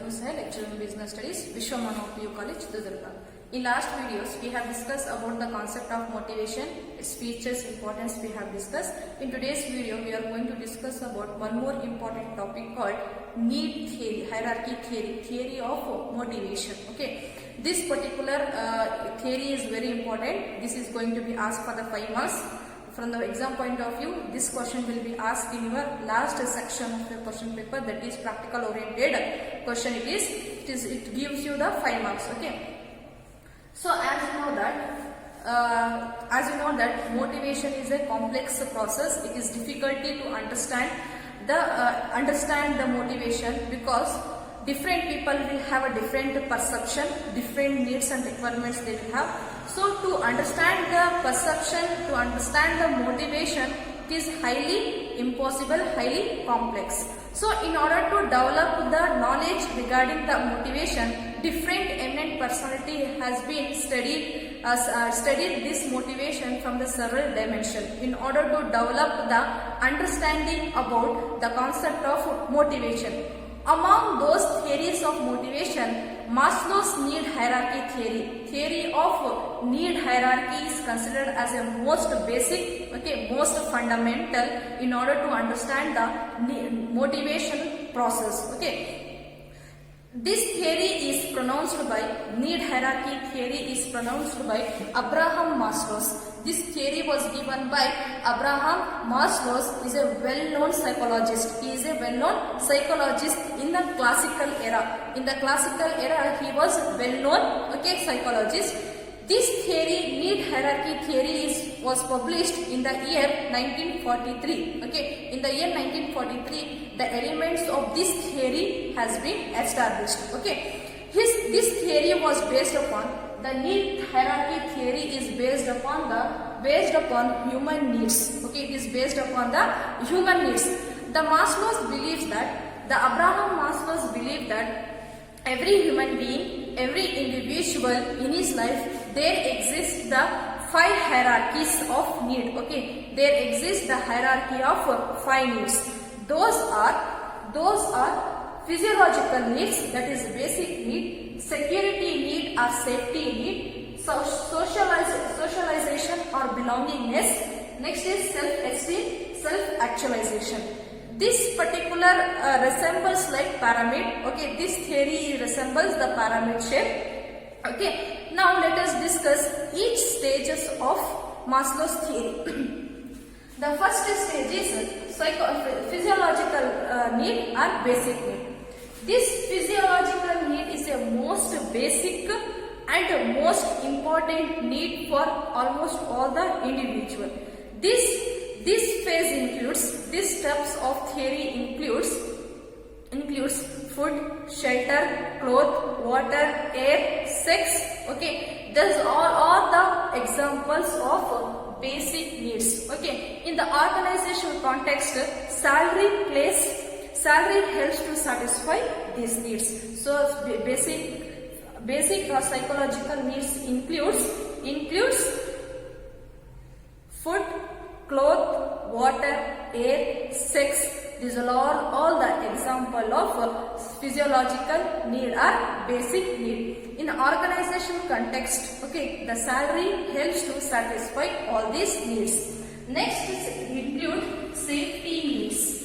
Tanu Sahel, lecturer in business studies, Vishwamana PU College, Dudurga. In last videos, we have discussed about the concept of motivation, its features, importance we have discussed. In today's video, we are going to discuss about one more important topic called need theory, hierarchy theory, theory of motivation. Okay, this particular theory is very important. This is going to be asked for the 5 marks. From the exam point of view, this question will be asked in your last section of your question paper, that is practical oriented question. It gives you the 5 marks. Okay. So as you know that motivation is a complex process. It is difficulty to understand the motivation because different people will have a different perception, different needs and requirements they will have. So to understand the perception, to understand the motivation, it is highly impossible, highly complex. So in order to develop the knowledge regarding the motivation, different eminent personality has been studied this motivation from the several dimensions in order to develop the understanding about the concept of motivation. Among those theories of motivation, Maslow's need hierarchy theory of need hierarchy is considered as a most basic, most fundamental in order to understand the motivation process. This theory is pronounced by need hierarchy theory is pronounced by Abraham Maslow. This theory was given by Abraham Maslow. Is a well-known psychologist. He is a well-known psychologist in the classical era. In the classical era, he was well-known psychologist. This theory, need hierarchy theory, was published in the year 1943. In the year 1943, the elements of this theory has been established. This theory was based upon the need hierarchy theory is based upon human needs. It is based upon the human needs. The Maslow's believes that Abraham Maslow's belief that every human being, every individual in his life, there exists the 5 hierarchies of need. There exists the hierarchy of 5 needs. Those are physiological needs, that is basic need, security need or safety need, socialization or belongingness. Next is self-esteem, self-actualization. This particular resembles like pyramid. This theory resembles the pyramid shape. Now let us discuss each stages of Maslow's theory. The first stage is physiological need or basic need. This physiological need is a most basic and most important need for almost all the individual. This phase these steps of theory includes food, shelter, clothes, water, air, sex. These are all the examples of basic needs. In the organizational context, salary helps to satisfy these needs. So basic psychological needs includes food, cloth, water, air, sex. These are all the example of physiological need or basic need. In organizational context, the salary helps to satisfy all these needs. Next include safety needs.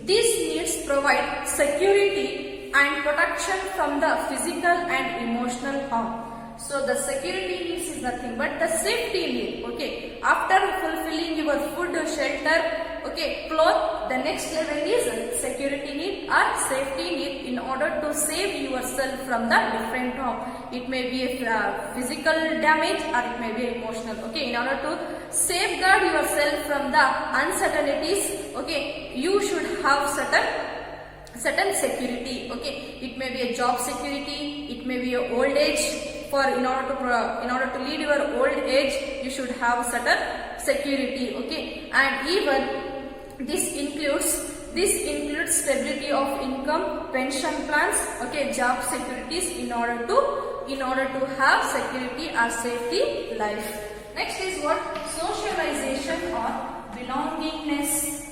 These needs provide security and protection from the physical and emotional harm. So the security needs is nothing but the safety need. After fulfilling your food, shelter, cloth, the next level is security need or safety need in order to save yourself from the different harm. It may be a physical damage or it may be emotional. In order to safeguard yourself from the uncertainties, you should have certain security. It may be a job security, it may be a old age. In order to lead your old age, you should have certain security. And even this includes stability of income, pension plans, job securities in order to have security or safety life. Next is what? Socialization or belongingness.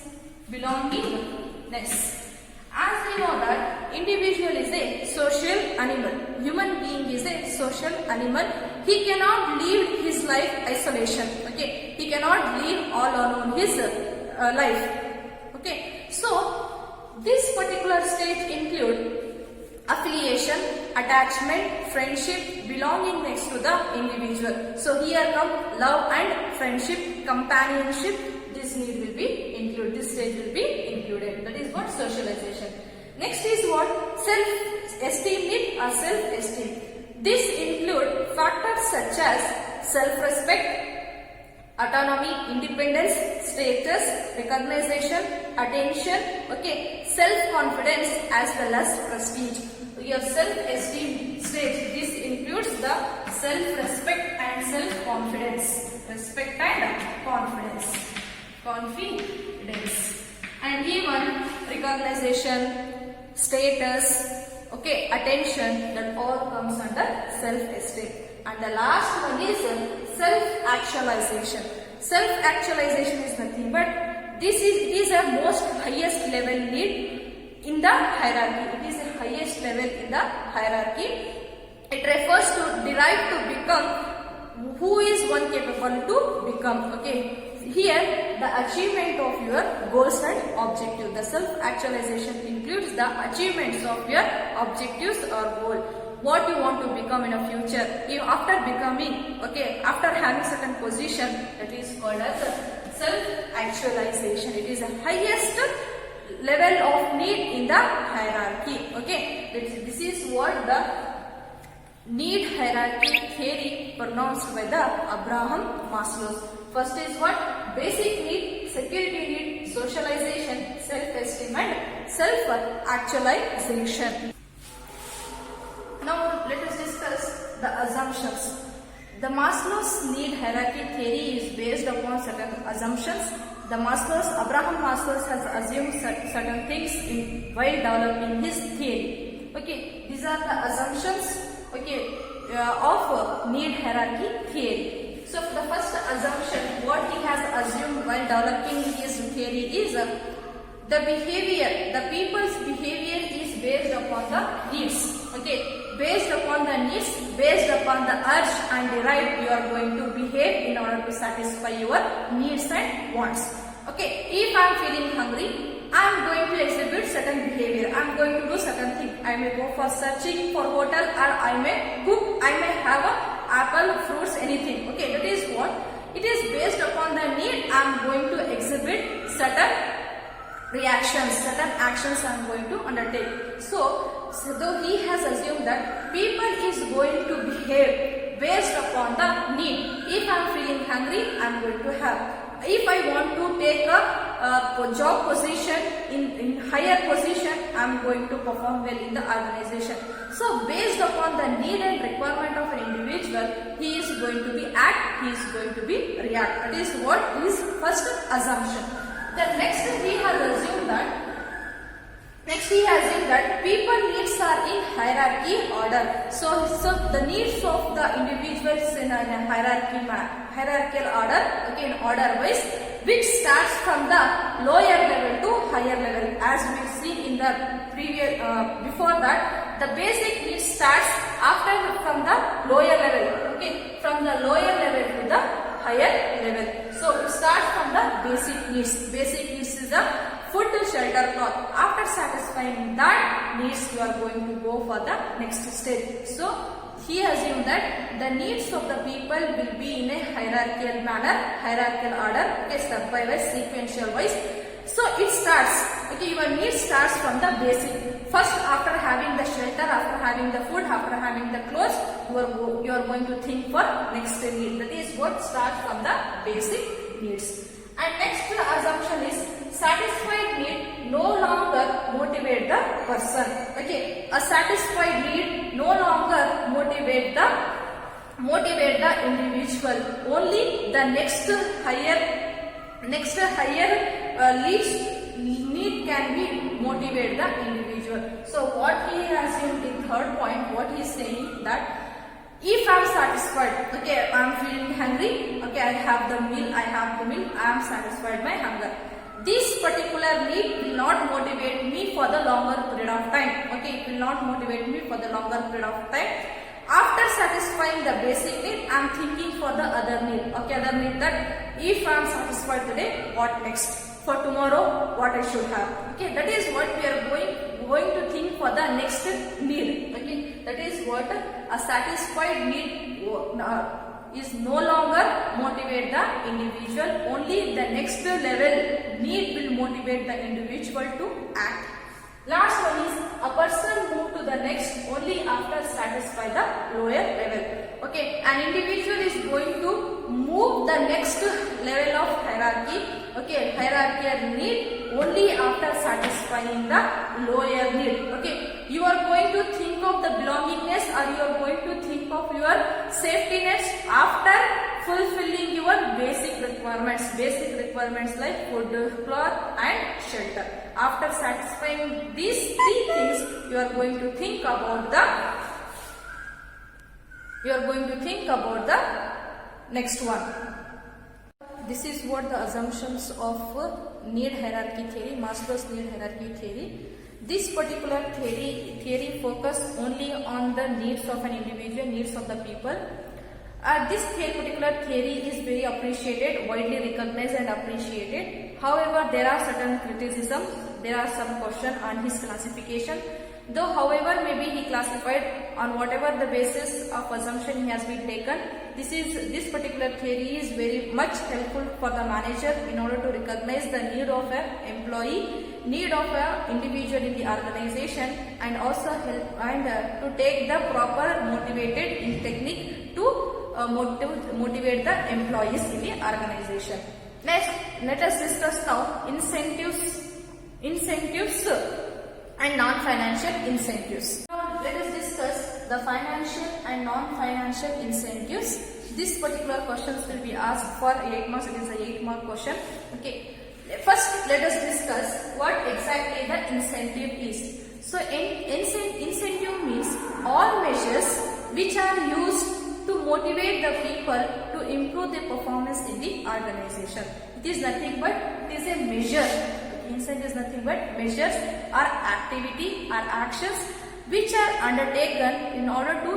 individual is a social animal. Human being is a social animal. He cannot live his life isolation. Okay, he cannot live all alone his life. Okay, so this particular stage include affiliation, attachment, friendship, belonging next to the individual. So here come love and friendship, companionship. This need will be included. This stage will be included. That is what socialization. Next is what self-esteem need or self-esteem. This include factors such as self-respect, autonomy, independence, status, recognition, attention, okay, self-confidence as well as prestige. Your self-esteem stage, this includes the self-respect and self-confidence. Respect and confidence. And even recognition, status, okay, attention, that all comes under self-esteem. And the last one is self-actualization. Self-actualization is nothing but it is a most highest level need in the hierarchy. It is the highest level in the hierarchy. It refers to derive to become who is one capable to become. Okay. Here the achievement of your goals and objectives. The self-actualization includes the achievements of your objectives or goal. What you want to become in a future. After becoming, okay, after having certain position, that is called as self-actualization. It is the highest level of need in the hierarchy. Okay, this is what the need hierarchy theory pronounced by the Abraham Maslow. First is what? Basic need, security need, socialization, self-esteem and self-actualization. Now let us discuss the assumptions. The Maslow's need hierarchy theory is based upon certain assumptions. Abraham Maslow has assumed certain things while developing his theory. Okay, these are the assumptions, okay, of need hierarchy theory. So the first assumption, what he has assumed while developing his theory is the people's behavior is based upon the needs. Okay, based upon the needs, based upon the urge and drive you are going to behave in order to satisfy your needs and wants. Okay, if I am feeling hungry, I am going to exhibit certain behavior. I am going to do certain thing. I may go for searching for hotel, or I may cook, I may have a apple, fruits, anything. Okay, that is what? It is based upon the need. I am going to exhibit certain reactions, certain actions I am going to undertake. So though he has assumed that people is going to behave based upon the need. If I am feeling hungry, I am going to have. If I want to take a job position in higher position, I am going to perform well in the organization. So based upon the need and requirement of an individual, he is going to be act, he is going to be react. That is what his first assumption. The next he has assumed that people needs are in hierarchy order. So the needs of the individuals in a hierarchical order, okay, in order wise, which starts from the lower level to higher level. As we see in the previous before that, the basic need starts from the lower level. Okay, from the lower level to the higher level. So it starts from the basic needs. Basic needs is the food, shelter, cloth. After satisfying that needs, you are going to go for the next stage. So he assumed that the needs of the people will be in a hierarchical manner, hierarchical order, okay, step by wise, sequential wise. So it starts, okay, your need starts from the basic. First, after having the shelter, after having the food, after having the clothes, you are going to think for next need. That is what starts from the basic needs. And next assumption is satisfied need no longer motivate the person. Okay, a satisfied need no longer motivate the individual. Only the next higher need can be motivate the individual. So what he has assumed in third point, what he is saying that if I am satisfied, okay, I am feeling hungry, okay, I have the meal, I am satisfied my hunger. This particular need will not motivate me for the longer period of time. Okay, it will not motivate me for the longer period of time. After satisfying the basic need, I am thinking for the other need. Okay, other need that if I am satisfied today, what next? For tomorrow, what I should have. Okay, that is what we are going to think for the next need. Okay, that is what a satisfied need is no longer motivate the individual. Only the next level need will motivate the individual to act. Last one is a person move to the next only after satisfy the lower level. Okay, an individual is going to move the next level of hierarchy. Okay, hierarchical need only after satisfying the lower need. Okay, you are going to think of the belongingness, or you are going to think of your safety nets after fulfilling your basic requirements. Basic requirements like food, cloth and shelter. After satisfying these three things, you are going to think about the next one. This is what the assumptions of need hierarchy theory, Maslow's need hierarchy theory. This particular theory focus only on the needs of an individual, needs of the people. This particular theory is very appreciated, widely recognized and appreciated. However, there are certain criticisms, there are some questions on his classification. Though, however, maybe he classified on whatever the basis of assumption he has been taken. This particular theory is very much helpful for the manager in order to recognize the need of an employee, need of an individual in the organization, and also help and to take the proper motivated technique to motivate the employees in the organization. Next, let us discuss now incentives and non-financial incentives. Now, let us discuss the financial and non-financial incentives. This particular questions will be asked for 8 marks. It is a 8-mark question. Okay. First, let us discuss what exactly the incentive is. So, incentive means all measures which are used to motivate the people to improve their performance in the organization. It is nothing but it is a measure. Incentive is nothing but measures or activity or actions which are undertaken in order to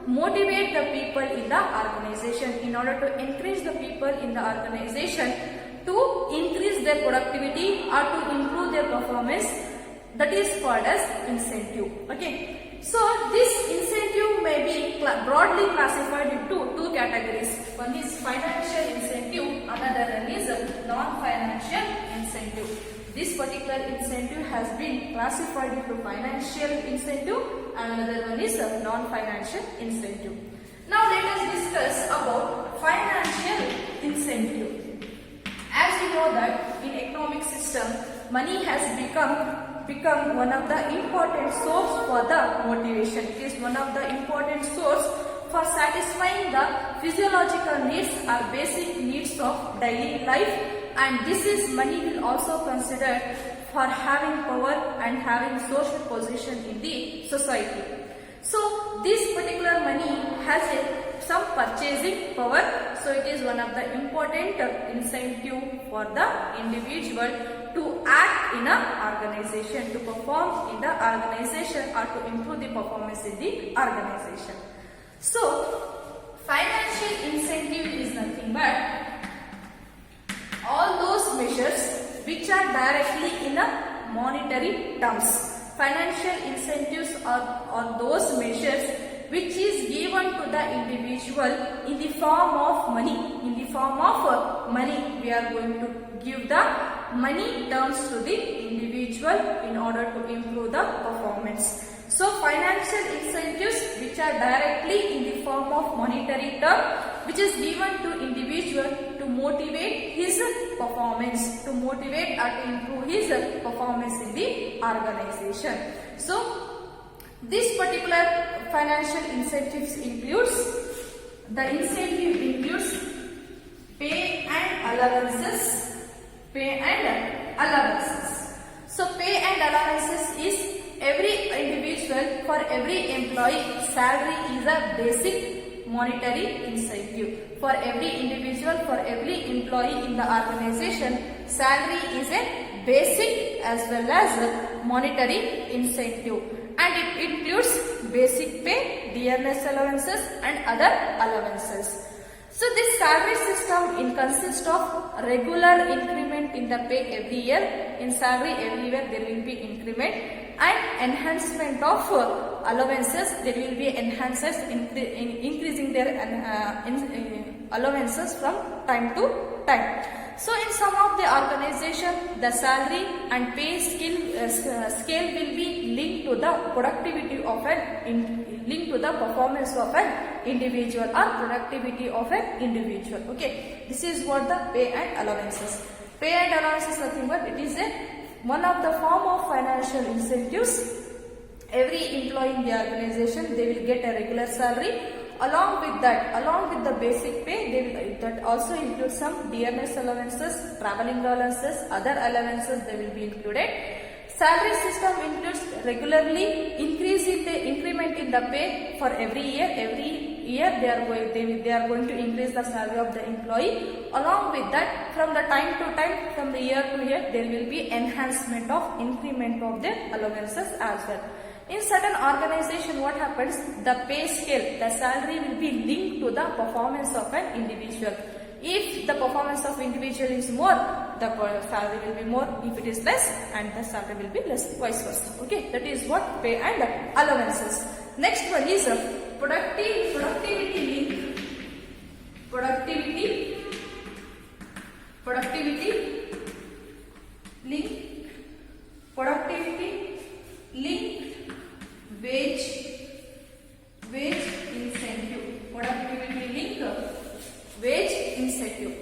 motivate the people in the organization, in order to encourage the people in the organization to increase their productivity or to improve their performance. That is called as incentive. Okay. So, this incentive may be broadly classified into two categories. One is financial incentive, another one is non-financial incentive. This particular incentive has been classified into financial incentive and another one is a non-financial incentive. Now, let us discuss about financial incentive. As we know that in economic system, money has become one of the important source for the motivation. It is one of the important source for satisfying the physiological needs or basic needs of daily life, and this is money will also considered for having power and having social position in the society. So this particular money has some purchasing power, so it is one of the important incentive for the individual to act in an organization, to perform in the organization or to improve the performance in the organization. So financial incentive is nothing but all those measures which are directly in a monetary terms. Financial incentives are those measures which is given to the individual in the form of money. In the form of money, we are going to give the money terms to the individual in order to improve the performance. So financial incentives which are directly in the form of monetary term, which is given to individual to motivate his performance, to motivate or to improve his performance in the organization. So this particular financial incentives includes, the incentive includes pay and allowances. Pay and allowances. So pay and allowances is every individual, for every employee, salary is a basic monetary incentive. For every individual, for every employee in the organization, salary is a basic as well as monetary incentive, and it includes basic pay, dearness allowances and other allowances. So this salary system consists of regular increment in the pay every year. In salary every year there will be increment, and enhancement of allowances. There will be enhancers increasing their allowances from time to time. So in some of the organization, the salary and pay scale will be linked to the productivity of linked to the performance of an individual or productivity of an individual. Okay, this is what the pay and allowances. Pay and allowances nothing but it is one of the form of financial incentives. Every employee in the organization, they will get a regular salary. Along with the basic pay, that also includes some dearness allowances, traveling allowances, other allowances they will be included. Salary system includes regularly increment in the pay for every year. Every year they are going to increase the salary of the employee. Along with that, from the time to time, from the year to year, there will be enhancement of increment of the allowances as well. In certain organization, what happens? The pay scale, the salary will be linked to the performance of an individual. If the performance of individual is more, the salary will be more. If it is less, and the salary will be less, vice versa. Okay, that is what pay and allowances. Next one is productivity link. Productivity link wage incentive. Productivity link wage incentive.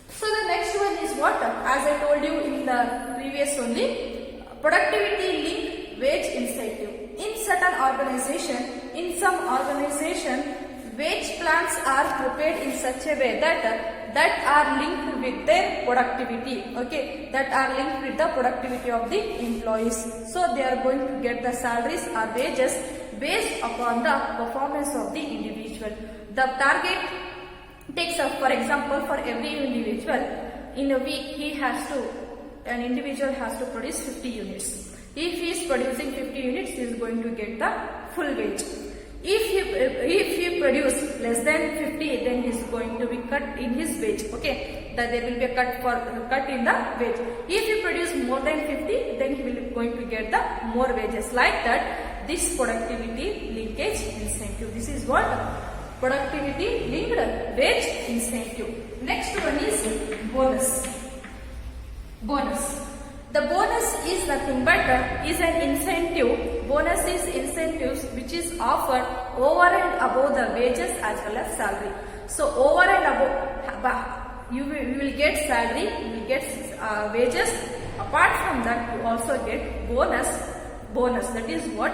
So the next one is what? As I told you in the previous only, productivity link wage incentive. In some organization, wage plans are prepared in such a way that are linked with their productivity. Okay, that are linked with the productivity of the employees. So they are going to get the salaries or wages based upon the performance of the individual. The target takes up, for example, for every individual in a week an individual has to produce 50 units. If he is producing 50 units, he is going to get the full wage. If he produce less than 50, then he is going to be cut in his wage. Okay, that there will be a cut in the wage. If he produce more than 50, then he will going to get the more wages. Like that, this productivity linkage incentive. This is what productivity linked wage incentive. Next one is bonus. The bonus is nothing but is an incentive. Bonus is incentives which is offered over and above the wages as well as salary. So over and above, you will get salary, you will get wages. Apart from that, you also get bonus. That is what?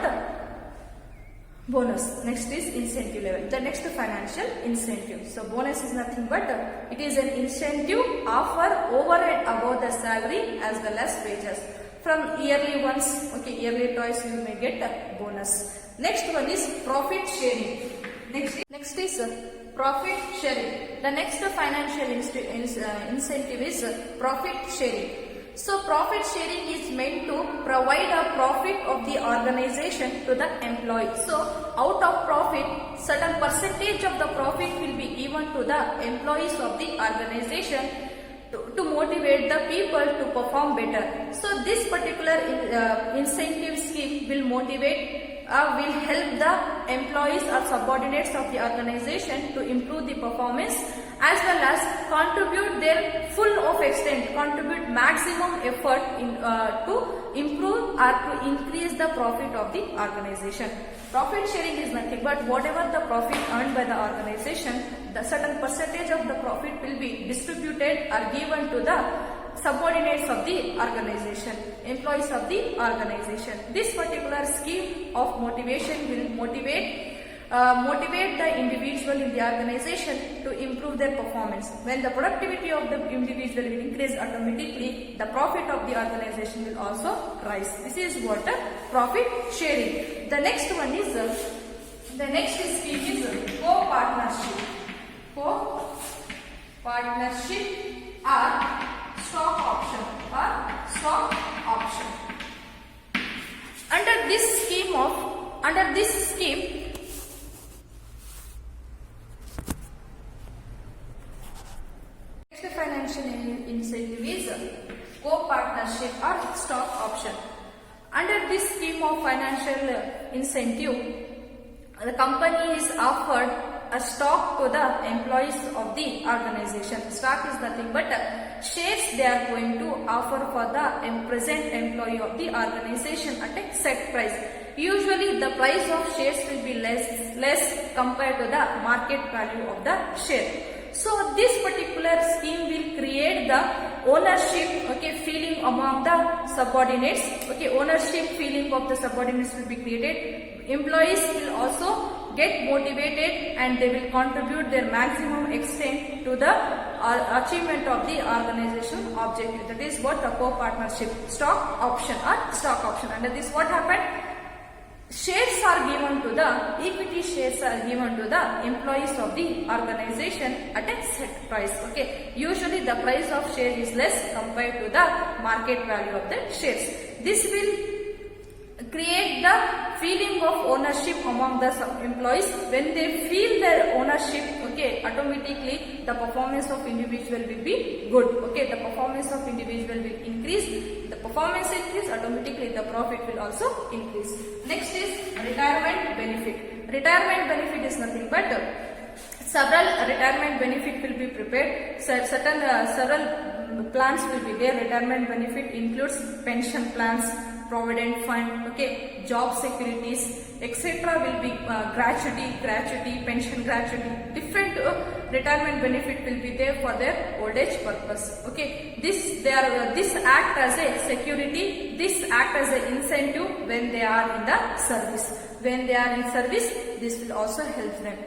Bonus. Next is incentive level. The next financial incentive. So bonus is nothing but it is an incentive offered over and above the salary as well as wages. From yearly once, okay, yearly twice you may get a bonus. Next one is profit sharing. Next is profit sharing. The next financial incentive is profit sharing. So profit sharing is meant to provide a profit of the organization to the employee. So out of profit, certain percentage of the profit will be given to the employees of the organization to motivate the people to perform better. So this particular incentive scheme will will help the employees or subordinates of the organization to improve the performance as well as contribute their contribute maximum effort to improve or to increase the profit of the organization. Profit sharing is nothing but whatever the profit earned by the organization, the certain percentage of the profit will be distributed or given to the subordinates of the organization, employees of the organization. This particular scheme of motivation will motivate the individual in the organization to improve their performance. When the productivity of the individual will increase, automatically the profit of the organization will also rise. This is what profit sharing. The next one is the next scheme is co-partnership. Co-partnership or stock option. this scheme, next financial incentive is co-partnership or stock option. Under this scheme of financial incentive, the company is offered a stock to the employees of the organization. Stock is nothing but shares they are going to offer for the present employee of the organization at a set price. Usually the price of shares will be less compared to the market value of the share. So this particular scheme will create the ownership, feeling among the subordinates. Ownership feeling of the subordinates will be created. Employees will also get motivated and they will contribute their maximum extent to the achievement of the organization objective. That is what a co-partnership stock option or stock option. Under this, what happened? Shares are given to the equity shares are given to the employees of the organization at a set price. Usually the price of share is less compared to the market value of the shares. This will create the feeling of ownership among the employees. When they feel their ownership, automatically the performance of individual will be good. The performance of individual will increase. The performance increase, automatically the profit will also increase. Next is retirement benefit. Retirement benefit is nothing but several retirement benefit will be prepared. Several plans will be there. Retirement benefit includes pension plans, provident fund, job securities, etc. will be gratuity, pension gratuity. Different retirement benefit will be there for their old age purpose. This act as a security. This act as an incentive when they are in the service. When they are in service, this will also help them.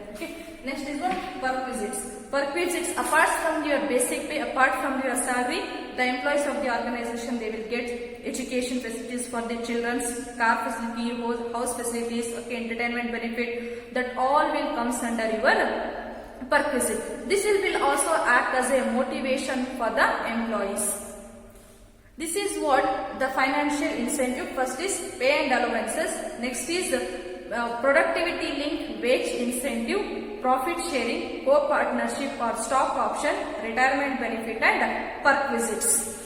Next is what? Perquisites. Perquisites, apart from your basic pay, apart from your salary, the employees of the organization, they will get education facilities for their children, car facility, house facilities, entertainment benefit. That all will comes under your perquisite. This will also act as a motivation for the employees. This is what the financial incentive. First is pay and allowances. Next is productivity linked wage incentive, profit sharing, co-partnership or stock option, retirement benefit and perquisites.